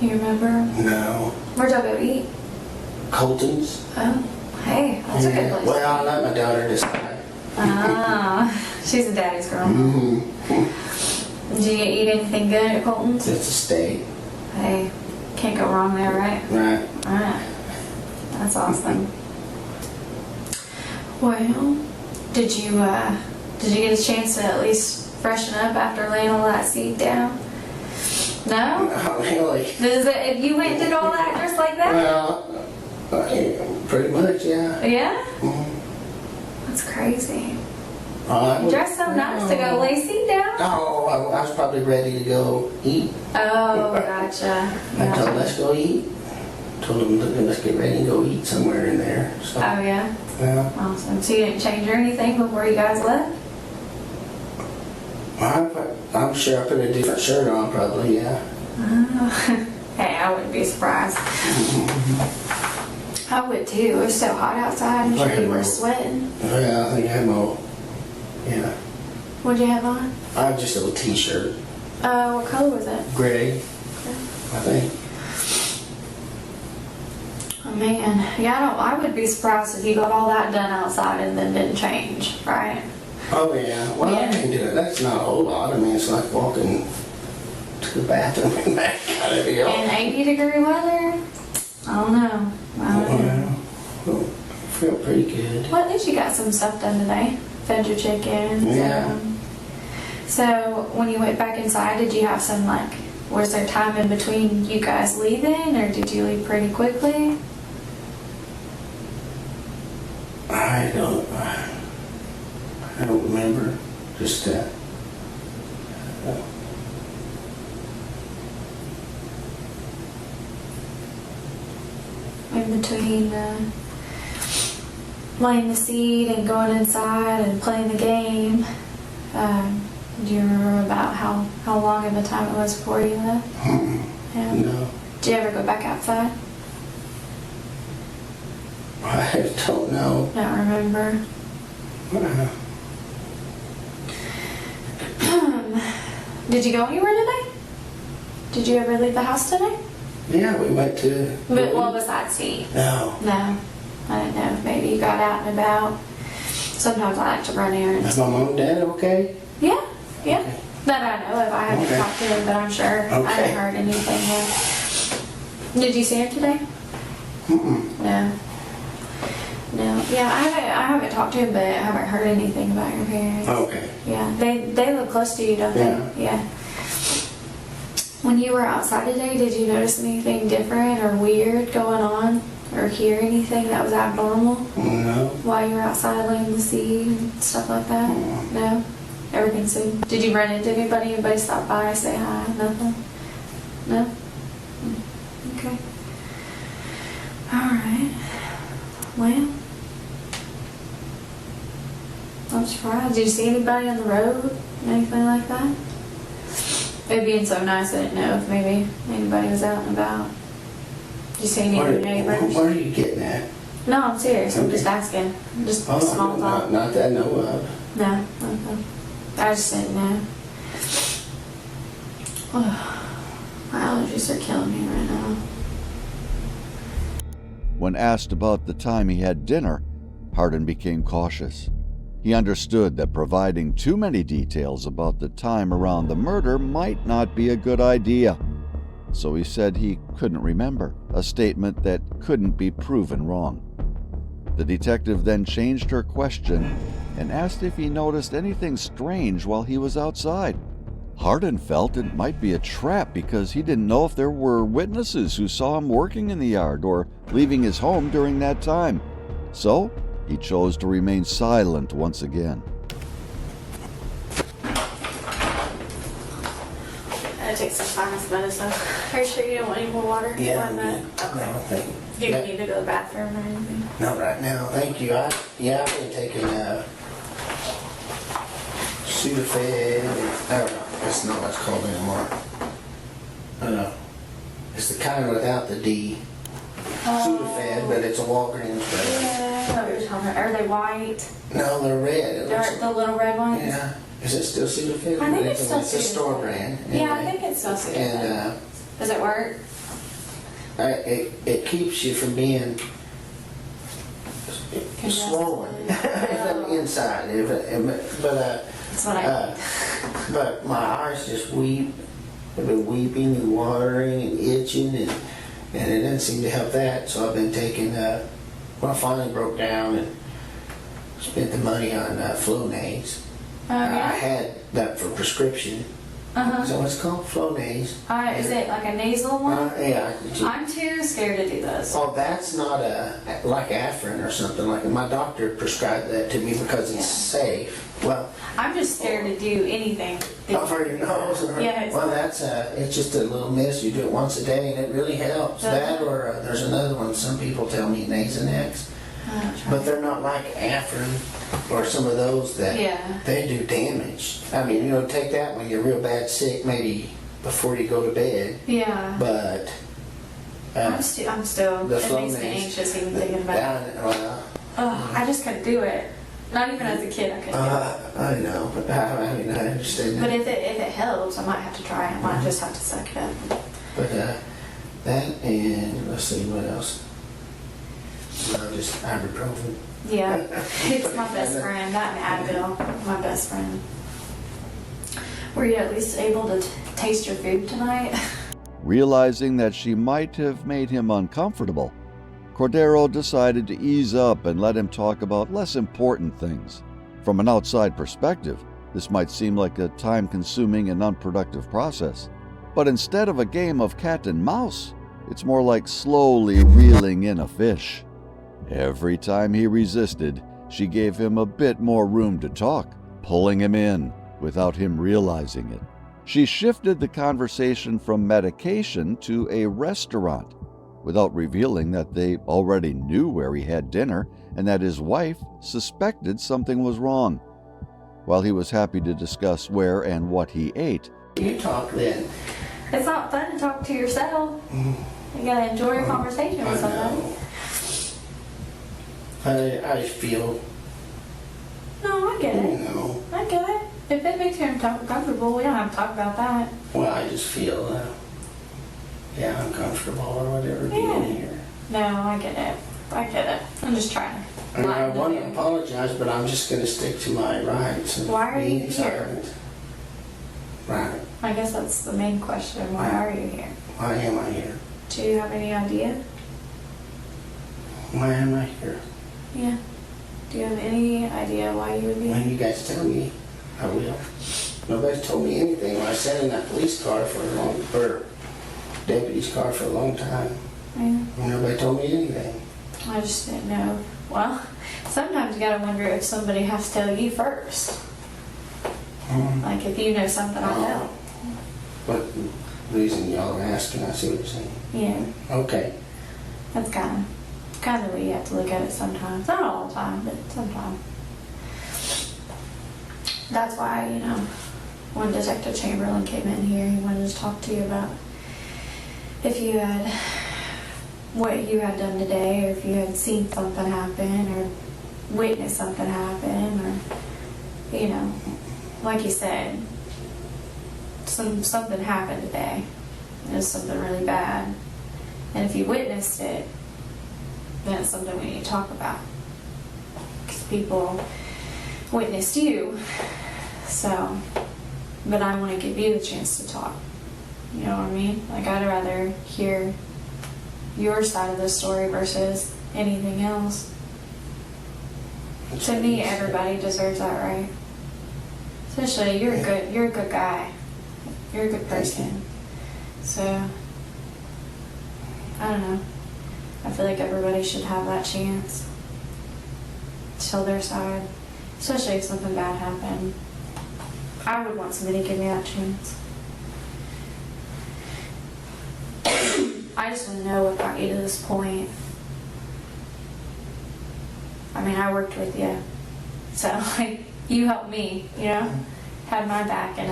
You remember? No. Where'd y'all go eat? Colton's? Oh, hey, that's a good place. Well, I'll let my daughter decide. Ah, she's a daddy's girl. Did you eat anything good at Colton's? It's a steak. Hey, can't go wrong there, right? Right. Alright. That's awesome. Well, did you get a chance to at least freshen up after laying all that seed down? No? Not really. If you went and did all that just like that? Well, pretty much, yeah. Yeah? That's crazy. I You was- dressed so nice to go lay seed down? Oh, I was probably ready to go eat. Oh, gotcha. I told him, let's go eat. Told him, let's get ready and go eat somewhere in there. So, Oh, yeah? yeah. Awesome. So you didn't change or anything before you guys left? I'm sure I put a different shirt on, probably, yeah. Hey, I wouldn't be surprised. I would too. It was so hot outside. I'm sure you were sweating. Yeah, I think I had my, yeah. What'd you have on? I have just a little t-shirt, What color was it? gray, I think. Oh man, yeah, I would be surprised if you got all that done outside and then didn't change, right? Oh, yeah. Well, Yeah. I can do it. That's not a whole lot. I mean, it's like walking to the bathroom and back kind of deal. In 80-degree weather? I don't know. I don't know. Well, I feel pretty good. Well, at least you got some stuff done today. Fed your chickens. Yeah. So when you went back inside, did you have some was there time in between you guys leaving, or did you leave pretty quickly? I don't remember. Just, In between laying the seed and going inside and playing the game. Do you remember about how long of a time it was before you left? Yeah. No, Did you ever go back outside? I don't know. Don't remember. Did you go anywhere today? Did you ever leave the house today? Yeah, we went to. But, well, besides tea. No. No. I don't know. Maybe you got out and about. Sometimes I like to run errands. Is my mom and dad okay? Yeah, yeah. That I know of. I haven't Okay. talked to him, but I'm sure. I Okay. haven't heard anything yet. Did you see him today? No. No. Yeah, I haven't talked to him, but I haven't heard anything about your parents. Okay. Yeah, they live close to you, don't they? Yeah. When you were outside today, did you notice anything different or weird going on? Or hear anything that was abnormal No. while you were outside laying the seed and stuff like that? No? Everything's good. Did you run into anybody? Anybody stop by, say hi? Nothing? No? Okay. Alright. Well, I'm surprised. Did you see anybody on the road? Anything like that? It being so nice, I didn't know if maybe anybody was out and about. Did you see any of your neighbors? What are you getting at? No, I'm serious. I'm Okay. just asking. Just Oh, small talk. not that I know of. No, okay. I just didn't know. My allergies are killing me right now. When asked about the time he had dinner, Hardin became cautious. He understood that providing too many details about the time around the murder might not be a good idea. So he said he couldn't remember, a statement that couldn't be proven wrong. The detective then changed her question and asked if he noticed anything strange while he was outside. Hardin felt it might be a trap because he didn't know if there were witnesses who saw him working in the yard or leaving his home during that time. So he chose to remain silent once again. I take some sinus medicine. Are you sure you don't want any more water? Yeah. Why not? No, Okay. thank you. Do you need to go to the bathroom or anything? Not right now, thank you. I've been taking Sudafed. No, that's not what it's called anymore. It's the kind without the D. Sudafed, but it's a Walgreens brand. Yeah, I know what you're talking about. Are they white? No, they're red. It looks- The little red ones? Yeah. Is it still Sudafed? I think it's still It's a store Sudafed. brand. Yeah, I anyway. think it's still Sudafed. And Does it work? it keeps you from being Congested. swollen from the inside. That's what I But my eyes just weep. I've been weeping and watering and itching, and it doesn't seem to help that. So I've been taking. When I finally broke down and spent the money on Flonase. Oh, I yeah? had that for prescription. Uh-huh. So it's called Flonase. Is it like a nasal one? Yeah. I'm too scared to do those. Oh, that's not like Afrin or something like that. My doctor prescribed that to me because it's safe. Well, I'm just scared to do anything. for your nose. Yeah, it's- Well, it's just a little mist. You do it once a day and it really helps. Does That it? or there's another one. Some people tell me Nasonex, but they're not like Afrin or some of those that Yeah. they do damage. I mean, take that when you're real bad sick, maybe before you go to bed. Yeah. But I'm still, the it makes me Flonase- anxious even thinking about it. well, Oh, I just couldn't do it. Not even as a kid, I couldn't do it. I know, but I mean, I understand But that. if it helps, I might have to try it. I might just have to suck it up. But that and let's see what else. No, just ibuprofen. Yeah, it's my best friend. That and Advil, my best friend. Were you at least able to taste your food tonight? Realizing that she might have made him uncomfortable, Cordero decided to ease up and let him talk about less important things. From an outside perspective, this might seem like a time-consuming and unproductive process. But instead of a game of cat and mouse, it's more like slowly reeling in a fish. Every time he resisted, she gave him a bit more room to talk, pulling him in without him realizing it. She shifted the conversation from medication to a restaurant, without revealing that they already knew where he had dinner and that his wife suspected something was wrong. While he was happy to discuss where and what he ate, You talk then. It's not fun to talk to yourself. You gotta enjoy a conversation with somebody. I feel, No, I get you it. know, I get it. If it makes you uncomfortable, we don't have to talk about that. well, I just feel, yeah, uncomfortable or whatever being here. No, I get it. I get it. I'm just trying to. And I lighten want the to mood. apologize, but I'm just going to stick to my rights. And Why are you being here? silent. Right. I guess that's the main question. Why are you here? Why am I here? Do you have any idea? Why am I here? Yeah. Do you have any idea why you would be When here? you guys tell me, I will. Nobody's told me anything. When I sat in that police car for a long, or deputy's car for a long time, Yeah. nobody told me anything. I just didn't know. Well, sometimes you gotta wonder if somebody has to tell you first. Like if you know something I don't. What reason y'all are asking, I see what you're saying. Yeah. Okay. That's kind of the way you have to look at it sometimes. Not all the time, but sometimes. That's why, when Detective Chamberlain came in here, he wanted to talk to you about if you had, what you had done today, or if you had seen something happen, or witnessed something happen, or, like you said, something happened today. It was something really bad. And if you witnessed it, then it's something we need to talk about. Because people witnessed you. So, but I want to give you the chance to talk. You know what I mean? Like, I'd rather hear your side of the story versus anything else. To me, everybody deserves that right. Especially, you're a good guy. You're a good person. So, I don't know. I feel like everybody should have that chance to tell their side, especially if something bad happened. I would want somebody to give me that chance. I just want to know what got you to this point. I mean, I worked with you, so like you helped me, had my back in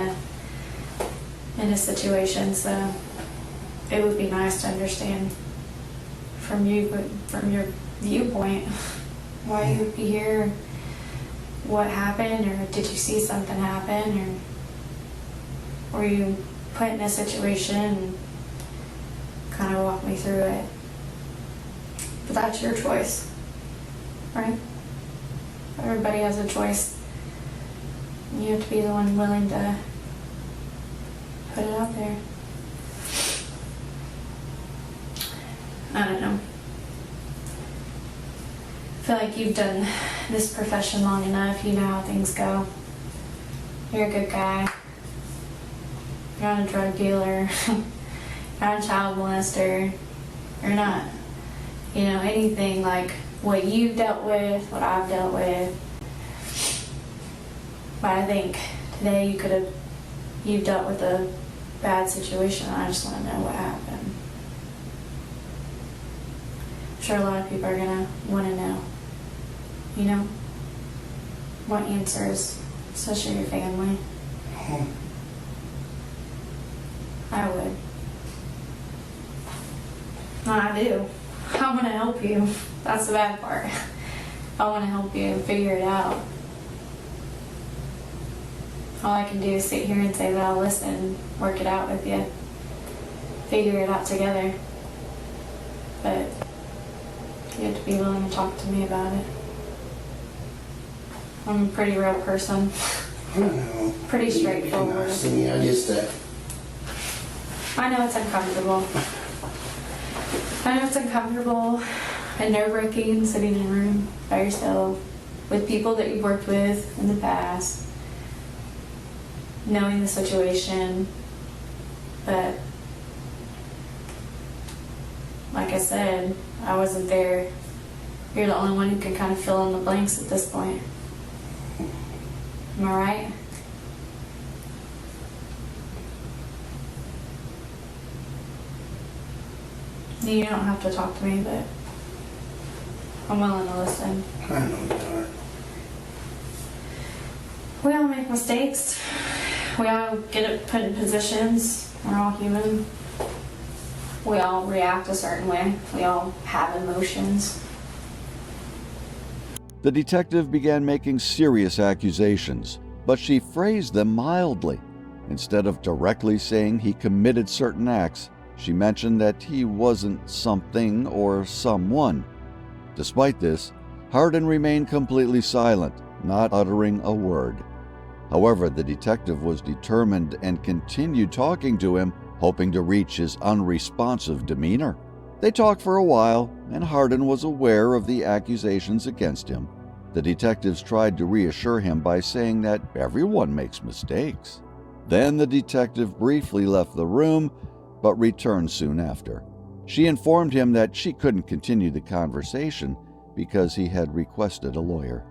a situation. So it would be nice to understand from your viewpoint why you would be here, what happened, or did you see something happen, or were you put in a situation and kind of walk me through it. But that's your choice, right? Everybody has a choice. You have to be the one willing to put it out there. I don't know. I feel like you've done this profession long enough. You know how things go. You're a good guy. You're not a drug dealer. You're not a child molester. You're not, anything like what you've dealt with, what I've dealt with. But I think today you've dealt with a bad situation. I just want to know what happened. I'm sure a lot of people are going to want to know. Want answers, especially your family. I would. No, I do. I want to help you. That's the bad part. I want to help you figure it out. All I can do is sit here and say that I'll listen, work it out with you, figure it out together. But you have to be willing to talk to me about it. I'm a pretty real person. I don't know. Pretty straightforward. You're nice to me. I just, I know it's uncomfortable. I know it's uncomfortable and nerve-wracking sitting in a room by yourself with people that you've worked with in the past, knowing the situation, but like I said, I wasn't there. You're the only one who can kind of fill in the blanks at this point. Am I right? You don't have to talk to me, but I'm willing to listen. I know you are. We all make mistakes. We all get put in positions. We're all human. We all react a certain way. We all have emotions. The detective began making serious accusations, but she phrased them mildly. Instead of directly saying he committed certain acts, she mentioned that he wasn't something or someone. Despite this, Hardin remained completely silent, not uttering a word. However, the detective was determined and continued talking to him, hoping to reach his unresponsive demeanor. They talked for a while, and Hardin was aware of the accusations against him. The detectives tried to reassure him by saying that everyone makes mistakes. Then the detective briefly left the room, but returned soon after. She informed him that she couldn't continue the conversation because he had requested a lawyer.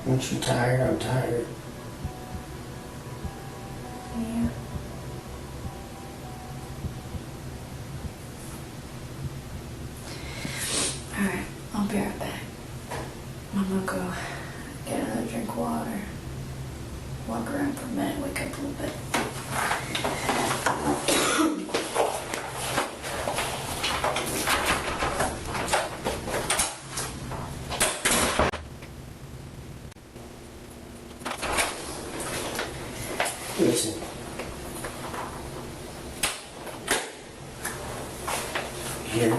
Aren't you tired? I'm tired. Yeah. Alright, I'll be right back. I'm gonna go get another drink of water. Walk around for a minute, wake up a little bit. Listen. Here.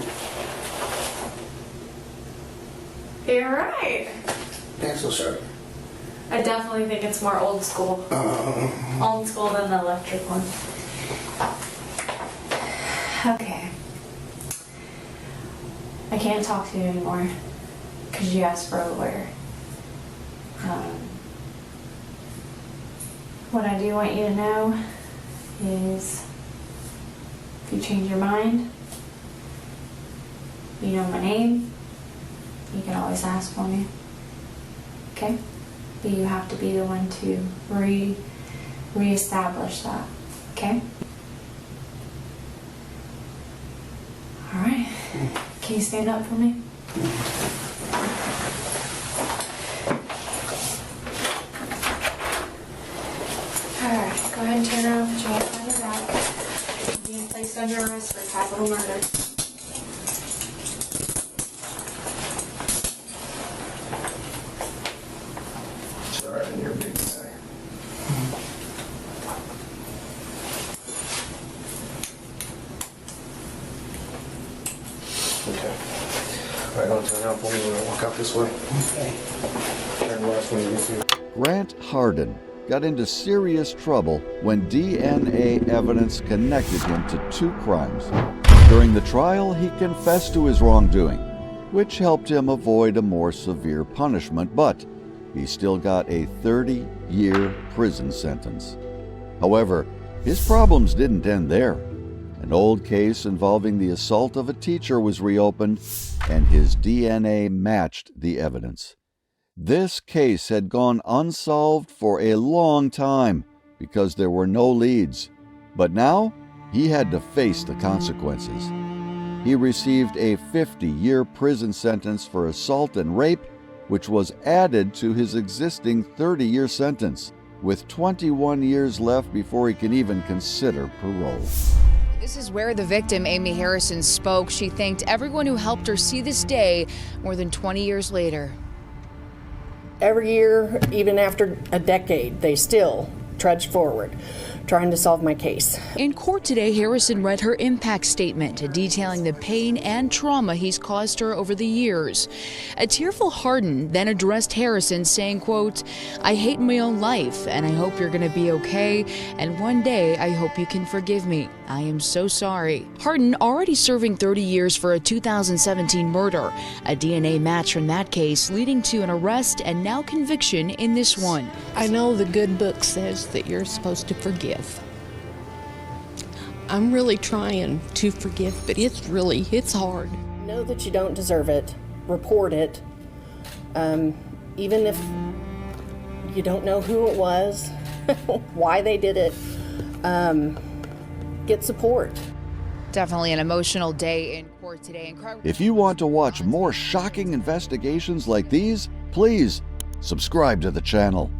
You're right. Pencil sharpener. I definitely think it's more old school. Old school than the electric one. Okay. I can't talk to you anymore because you asked for a lawyer. What I do want you to know is if you change your mind, you know my name, you can always ask for me. Okay? But you have to be the one to reestablish that. Okay? Alright. Can you stand up for me? Alright, go ahead and turn around, put your hands on your back. You're being placed under arrest for capital murder. Sorry, you're a big guy. Okay. All right, don't turn around for me. We're gonna walk out this way. Okay. Turn left when you get through. Grant Hardin got into serious trouble when DNA evidence connected him to 2 crimes. During the trial, he confessed to his wrongdoing, which helped him avoid a more severe punishment, but he still got a 30-year prison sentence. However, his problems didn't end there. An old case involving the assault of a teacher was reopened, and his DNA matched the evidence. This case had gone unsolved for a long time because there were no leads, but now he had to face the consequences. He received a 50-year prison sentence for assault and rape, which was added to his existing 30-year sentence, with 21 years left before he can even consider parole. This is where the victim, Amy Harrison, spoke. She thanked everyone who helped her see this day more than 20 years later. Every year, even after a decade, they still trudge forward, trying to solve my case. In court today, Harrison read her impact statement, detailing the pain and trauma he's caused her over the years. A tearful Hardin then addressed Harrison, saying, quote, "I hate my own life, and I hope you're going to be okay, and one day I hope you can forgive me. I am so sorry." Hardin already serving 30 years for a 2017 murder, a DNA match from that case leading to an arrest and now conviction in this one. I know the good book says that you're supposed to forgive. I'm really trying to forgive, but it's hard. Know that you don't deserve it. Report it. Even if you don't know who it was, why they did it, get support. Definitely an emotional day in court. report today. If you want to watch more shocking investigations like these, please subscribe to the channel.